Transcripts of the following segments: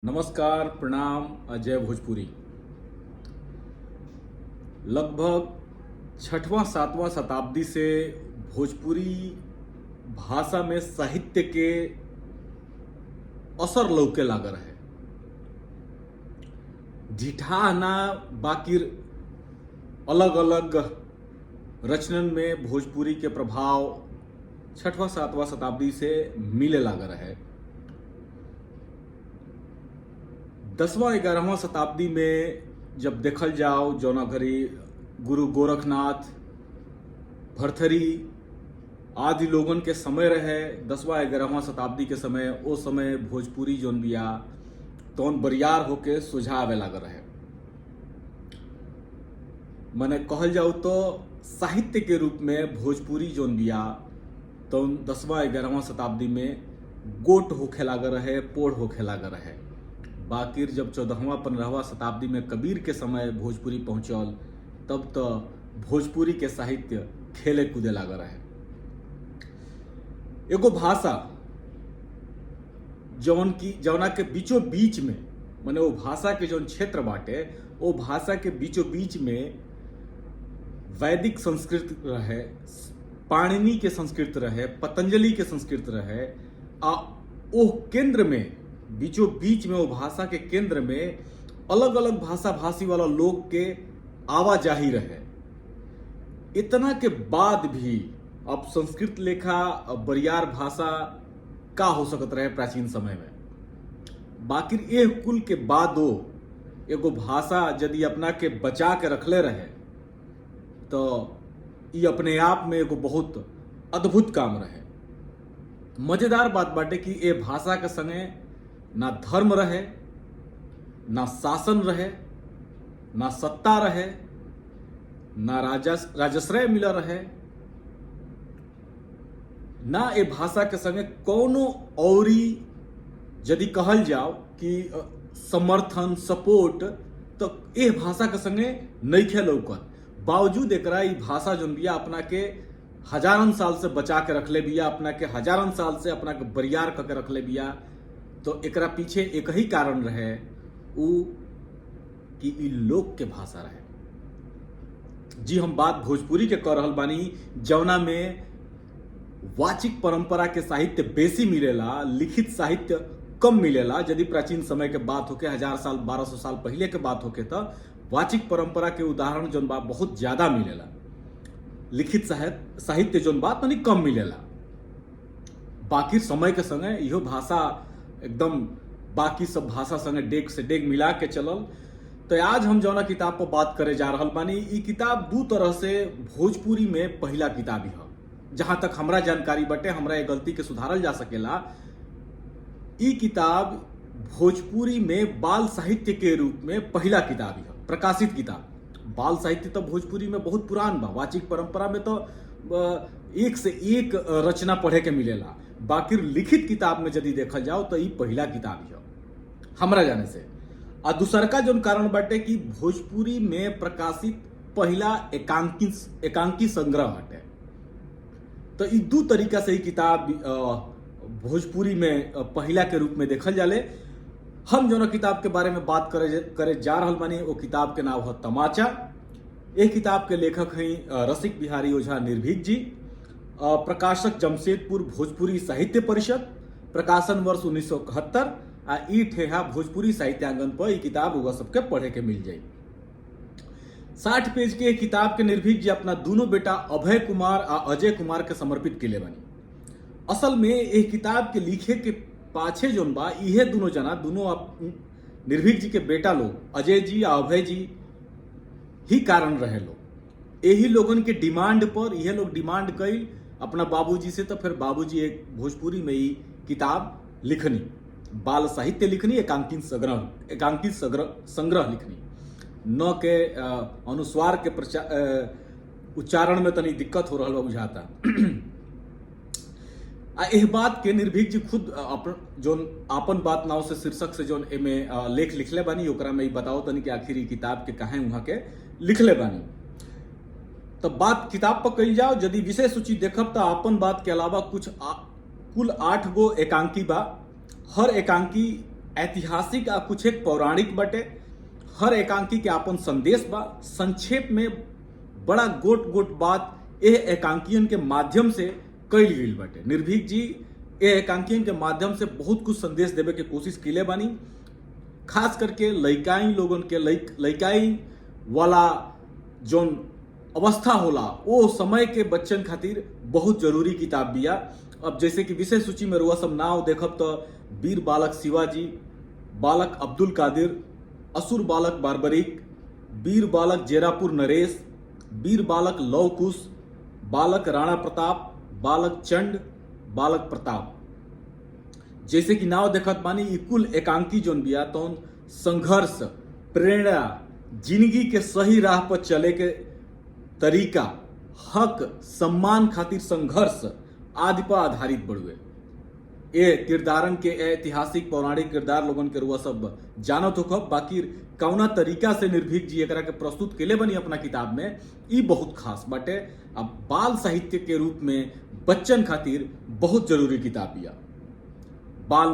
नमस्कार, प्रणाम। अजय भोजपुरी। लगभग छठवां सातवां शताब्दी से भोजपुरी भाषा में साहित्य के असर लौके लागल है। ढिठाह ना बाकिर अलग अलग रचनन में भोजपुरी के प्रभाव छठवां सातवां शताब्दी से मिले लागल है। 10वां 11वां शताब्दी में जब देखल जाओ जौना घड़ी गुरु गोरखनाथ, भरथरी आदि लोगन के समय रहे, 10वां 11वां शताब्दी के समय, ओ समय भोजपुरी जौन बिया तौन बरियार होके सुझावे लागल रहे। मने कहल जाओ तो साहित्य के रूप में भोजपुरी जौन बिया तौन 10वां 11वां शताब्दी में गोट होखे लागल रहे, पोढ़ होखे लागल रहे। बाकिर जब 14वां 15वां शताब्दी में कबीर के समय भोजपुरी पहुंचल, तब तो भोजपुरी के साहित्य खेले कूदे लागल रहे। एगो भाषा जौना के बीचों बीच में, माने वो भाषा के जौन क्षेत्र बाटे, वो भाषा के बीचों बीच में वैदिक संस्कृत रहे, पाणिनि के संस्कृत रहे, पतंजलि के संस्कृत रहे। आ ओ केंद्र में, बीचों बीच में, वो भाषा के केंद्र में अलग अलग भाषा भाषी वाला लोग के आवाजाही रहे। इतना के बाद भी अब संस्कृत लेखा बरियार भाषा का हो सकत रहे प्राचीन समय में। बाकिर ये कुल के बादो एगो भाषा यदि अपना के बचा के रखले रहे तो ये अपने आप में एगो बहुत अद्भुत काम रहे। मजेदार बात बाटे कि ये भाषा के संगे ना धर्म रहे, ना शासन रहे, ना सत्ता रहे, ना राजश्रय मिला रहे, ना ये भाषा के संगे कोनो औरी यदि कहल जाओ कि समर्थन सपोर्ट तो ये भाषा के संगे नइखे लौकत। बावजूद एकरा ई भाषा जोन बिया अपना के हजारन साल से बचा के रखले बिया, अपना के हजारन साल से अपना के बरियार करके रखले बिया। तो एकरा पीछे एक ही कारण रहे, उ कि ई लोक के भाषा रहे। जी हम बात भोजपुरी के कर रहल बानी, जौना में वाचिक परंपरा के साहित्य बेसी मिलेला, लिखित साहित्य कम मिलेला। यदि प्राचीन समय के बात होके, 1000 साल 1200 साल पहले के बात होके, तो वाचिक परंपरा के उदाहरण जौन बा बहुत ज्यादा मिलेला। लिखित साहित्य जौन बा तनी कम मिलेला। बाकी समय के संगे इहो भाषा एकदम बाकी सब भाषा संगे डेग से डेग मिला के चलल। तो आज हम जौना किताब पर बात करे जा रहल बानी, ई किताब दू तरह से भोजपुरी में पहला किताब ही है। जहां तक हमरा जानकारी बटे, हमरा ये गलती के सुधारल जा सकेला। ई किताब भोजपुरी में बाल साहित्य के रूप में पहला किताब ही है, प्रकाशित किताब। बाल साहित्य तो भोजपुरी में बहुत पुरान बा। वाचिक परंपरा में तो एक से एक रचना पढ़े के मिलेला। बाकी लिखित किताब में यदि देखल जाओ तो ये पहला किताब है हमरा जाने से। और दूसर का जो कारण बाटे कि भोजपुरी में प्रकाशित पहला एकांकी संग्रह बाटे। तो ये दो तरीका से ही किताब भोजपुरी में पहला के रूप में देखल जाले। हम जो किताब के बारे में बात करे जा रहल बानी, वो किताब के नाम है तमाचा। एक किताब के लेखक हैं रसिक बिहारी ओझा निर्भीक जी। प्रकाशक जमशेदपुर भोजपुरी साहित्य परिषद, प्रकाशन वर्ष 1971। आ ई ठेहा भोजपुरी साहित्यांगन पर किताब होगा सबके पढ़े के मिल जाये। 60 पेज के किताब के निर्भीक जी अपना दोनों बेटा अभय कुमार और अजय कुमार के समर्पित किले बनी। असल में एक किताब के लिखे के पाछे जोन बा, इहे दोनों जना, दोनों निर्भीक जी के बेटा लोग, अजय जी और अभय जी ही कारण रहे लोग। यही लोगन के डिमांड पर यह लोग डिमांड कई अपना बाबूजी से, तो फिर बाबूजी एक भोजपुरी में ही किताब लिखनी, बाल साहित्य लिखनी, एकांकित संग्रह लिखनी। न के अनुस्वार के उच्चारण में तनी दिक्कत हो रहा बा बुझाता। एह बात के निर्भीक जी खुद आपन बात नाव से शीर्षक से जोन एमे लेख लिखले बानी, ओकरा में बताओ तनी कि आखिर किताब के कहां वहां के लिखले बानी। तो बात किताब पर कही जाओ, यदि विषय सूची देखब तो अपन बात के अलावा कुल 8 गो एकांकी बा। हर एकांकी ऐतिहासिक आ कुछ एक पौराणिक बटे। हर एकांकी के आपन संदेश बा। संक्षेप में बड़ा गोट गोट बात एह एकांकियन के माध्यम से कईल गईल बाटे। निर्भीक जी एह एकांकियन के माध्यम से बहुत कुछ संदेश देवे के कोशिश किले बानी। खास करके लइकाई लोगन के लइकाई वाला जोन अवस्था होला वो समय के बच्चन खातिर बहुत जरूरी किताब बिया। अब जैसे कि विषय सूची में रुआ सब नाव देखब तो वीर बालक शिवाजी, बालक अब्दुल कादिर, असुर बालक बारबरिक, वीर बालक जेरापुर नरेश, वीर बालक लव कुश, बालक राणा प्रताप, बालक चंड, बालक प्रताप। जैसे कि नाव देखत बानी ई कुल एकांकी जोन बिया तो संघर्ष, प्रेरणा, जिंदगी के सही राह पर चले के तरीका, हक, सम्मान खातिर संघर्ष आदि पर आधारित बड़ुए। ए किरदारन के ऐतिहासिक पौराणिक किरदार लोगन के रुआ सब जानत होखब। बाकी कौना तरीका से निर्भीक जी एकरा के प्रस्तुत केले बनी अपना किताब में ई बहुत खास बाटे। अब बाल साहित्य के रूप में बच्चन खातिर बहुत जरूरी किताब बिया। बाल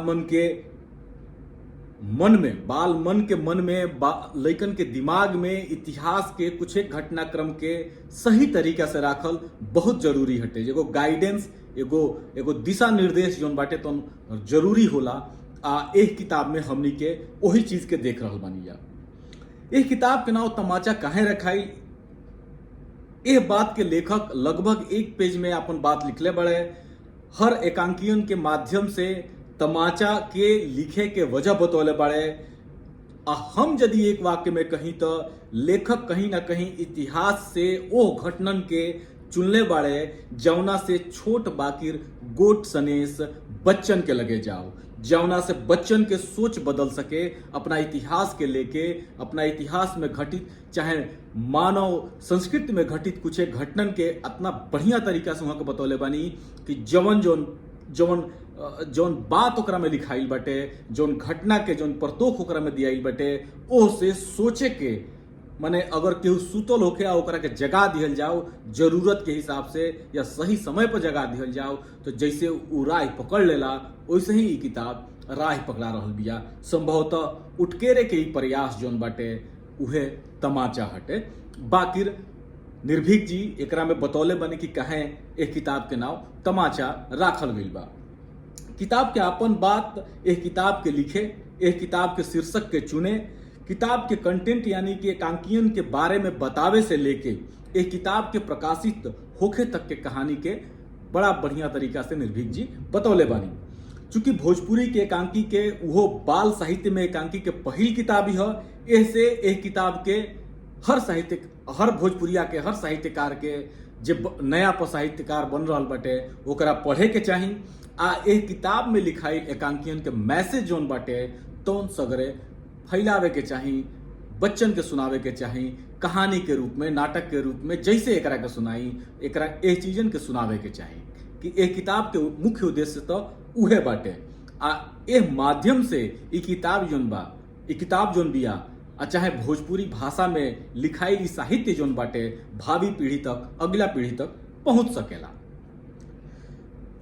मन के मन में लइकन के दिमाग में इतिहास के कुछ एक घटनाक्रम के सही तरीका से राखल बहुत जरूरी हटे। एगो गाइडेंस, एगो दिशा निर्देश जोन बाटे तो जरूरी होला। एह किताब में हमनी के वही चीज के देख रहल बानी जा। एह किताब के नाम तमाचा काहे रखाई, एह बात के लेखक लगभग एक पेज में अपन बात लिखले बड़े। हर एकांकियन के माध्यम से तमाचा के लिखे के वजह बतौले बड़े। हम यदि एक वाक्य में कहीं तो लेखक कहीं ना कहीं इतिहास से वो घटनन के चुनले बाड़े जौना से छोट बाकिर गोट सनेस बच्चन के लगे जाओ, जौना से बच्चन के सोच बदल सके अपना इतिहास के लेके, अपना इतिहास में घटित चाहे मानव संस्कृति में घटित कुछ एक घटनन के इतना बढ़िया तरीका से वहां के बतौले बानी कि जौन बात ओकरा में लिखाइल बाटे, जौन घटना के जौन परतोख ओकरा में दियाइल बाटे, ओ से सोचे के माने अगर केहू सुतल होके आ ओकरा के जगा दिहल जाओ जरूरत के हिसाब से या सही समय पर जगा दिहल जाओ तो जैसे उ राह पकड़ लेला वैसे ही ई किताब राह पकड़ा रहल बिया। संभवतः उठकेरे के ही प्रयास जौन बाटे उहे तमाचा हटे। बाकिर निर्भीक जी एकरा में बतौले बने कि कहे एक किताब के नाम तमाचा राखल गईल बा। किताब के अपन बात एक किताब के लिखे, एक किताब के शीर्षक के चुने, किताब के कंटेंट यानी कि एकांकियन के बारे में बतावे से लेके एक किताब के प्रकाशित होखे तक के कहानी के बड़ा बढ़िया तरीका से निर्भीक जी बतौले बानी। चूंकि भोजपुरी के एकांकी के वो बाल साहित्य में एकांकी के पहिल किताब ही है, ऐसे एक किताब के हर भोजपुरिया के हर साहित्यकार के जे नया पर साहित्यकार बन रहा बाटे ओकरा पढ़े के चाही। एक किताब में लिखाई एकांकियन के मैसेज जोन बाटे तो सगरे फैलावे के चाही, बच्चन के सुनावे के चाही, कहानी के रूप में, नाटक के रूप में, जैसे एकरा के सुनाई एकरा एक चीजन के सुनावे के चाही कि एक किताब के मुख्य उद्देश्य तो उहे बाटे। एह माध्यम से ई किताब जोन बिया चाहे भोजपुरी भाषा में लिखाई ई साहित्य जोन बाटे भावी पीढ़ी तक, अगला पीढ़ी तक पहुंच सकेला।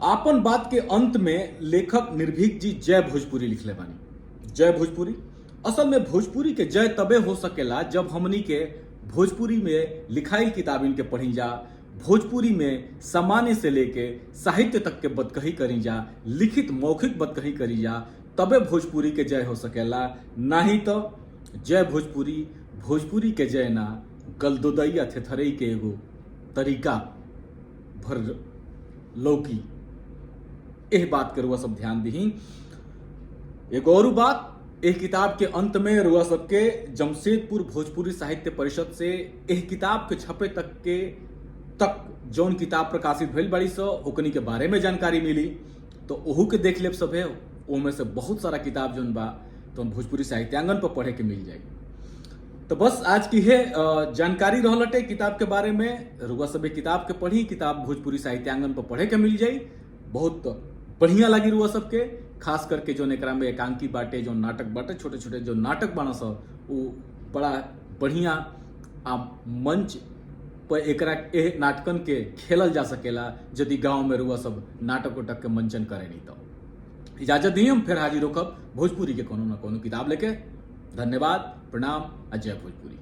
आपन बात के अंत में लेखक निर्भीक जी जय भोजपुरी लिखले बानी। जय भोजपुरी असल में भोजपुरी के जय तबे हो सकेला जब हमनी के भोजपुरी में लिखाई किताबिन के पढ़ी जा, भोजपुरी में सामान्य से लेके साहित्य तक के बदकही करी जा, लिखित मौखिक बदकही करी जा, तबे भोजपुरी के जय हो सकेला। नहीं तो जय भोजपुरी के जय ना गलदोदैया थेथरई के एगो तरीका भर लौकी। एह बात के रुआ सब ध्यान दही। एगो और बात, एक किताब के अंत में रुआ सबके जमशेदपुर भोजपुरी साहित्य परिषद से एक किताब के छपे तक जौन किताब प्रकाशित भइल बड़ी सो ओकनी के बारे में जानकारी मिली तो ओहू के देख लेब सब है। ओमे से बहुत सारा किताब जौन बा तो भोजपुरी साहित्यांगन पर पढ़े के मिल जाएगी। तो बस आज की है जानकारी रहलटे किताब के बारे में। रुआ सब किताब के पढ़ी, किताब भोजपुरी साहित्यांगन पर पढ़े के मिल जाई, बहुत बढ़िया लगी रुआ सबके। खास करके जो एकरा में एकांकी बाटे, जो नाटक बाटे, छोटे छोटे जो नाटक बना सा वो बड़ा बढ़िया मंच पर एकरा नाटकन के खेलल जा सकेला यदि गांव में रुआ सब नाटक उटक के मंचन करे नहीं तो। इजाजत दी, हम फिर हाजिर होकर भोजपुरी के कोनो न कोनो किताब लेके। धन्यवाद, प्रणाम, अजय भोजपुरी।